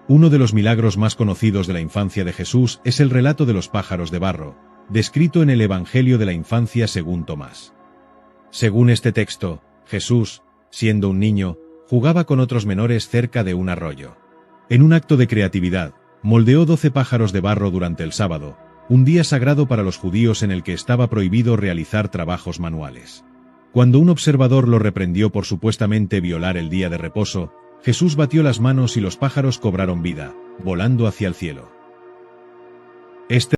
Uno de los milagros más conocidos de la infancia de Jesús es el relato de los pájaros de barro, descrito en el Evangelio de la Infancia según Tomás. Según este texto, Jesús, siendo un niño, jugaba con otros menores cerca de un arroyo. En un acto de creatividad, moldeó 12 pájaros de barro durante el sábado, un día sagrado para los judíos en el que estaba prohibido realizar trabajos manuales. Cuando un observador lo reprendió por supuestamente violar el día de reposo, Jesús batió las manos y los pájaros cobraron vida, volando hacia el cielo. Este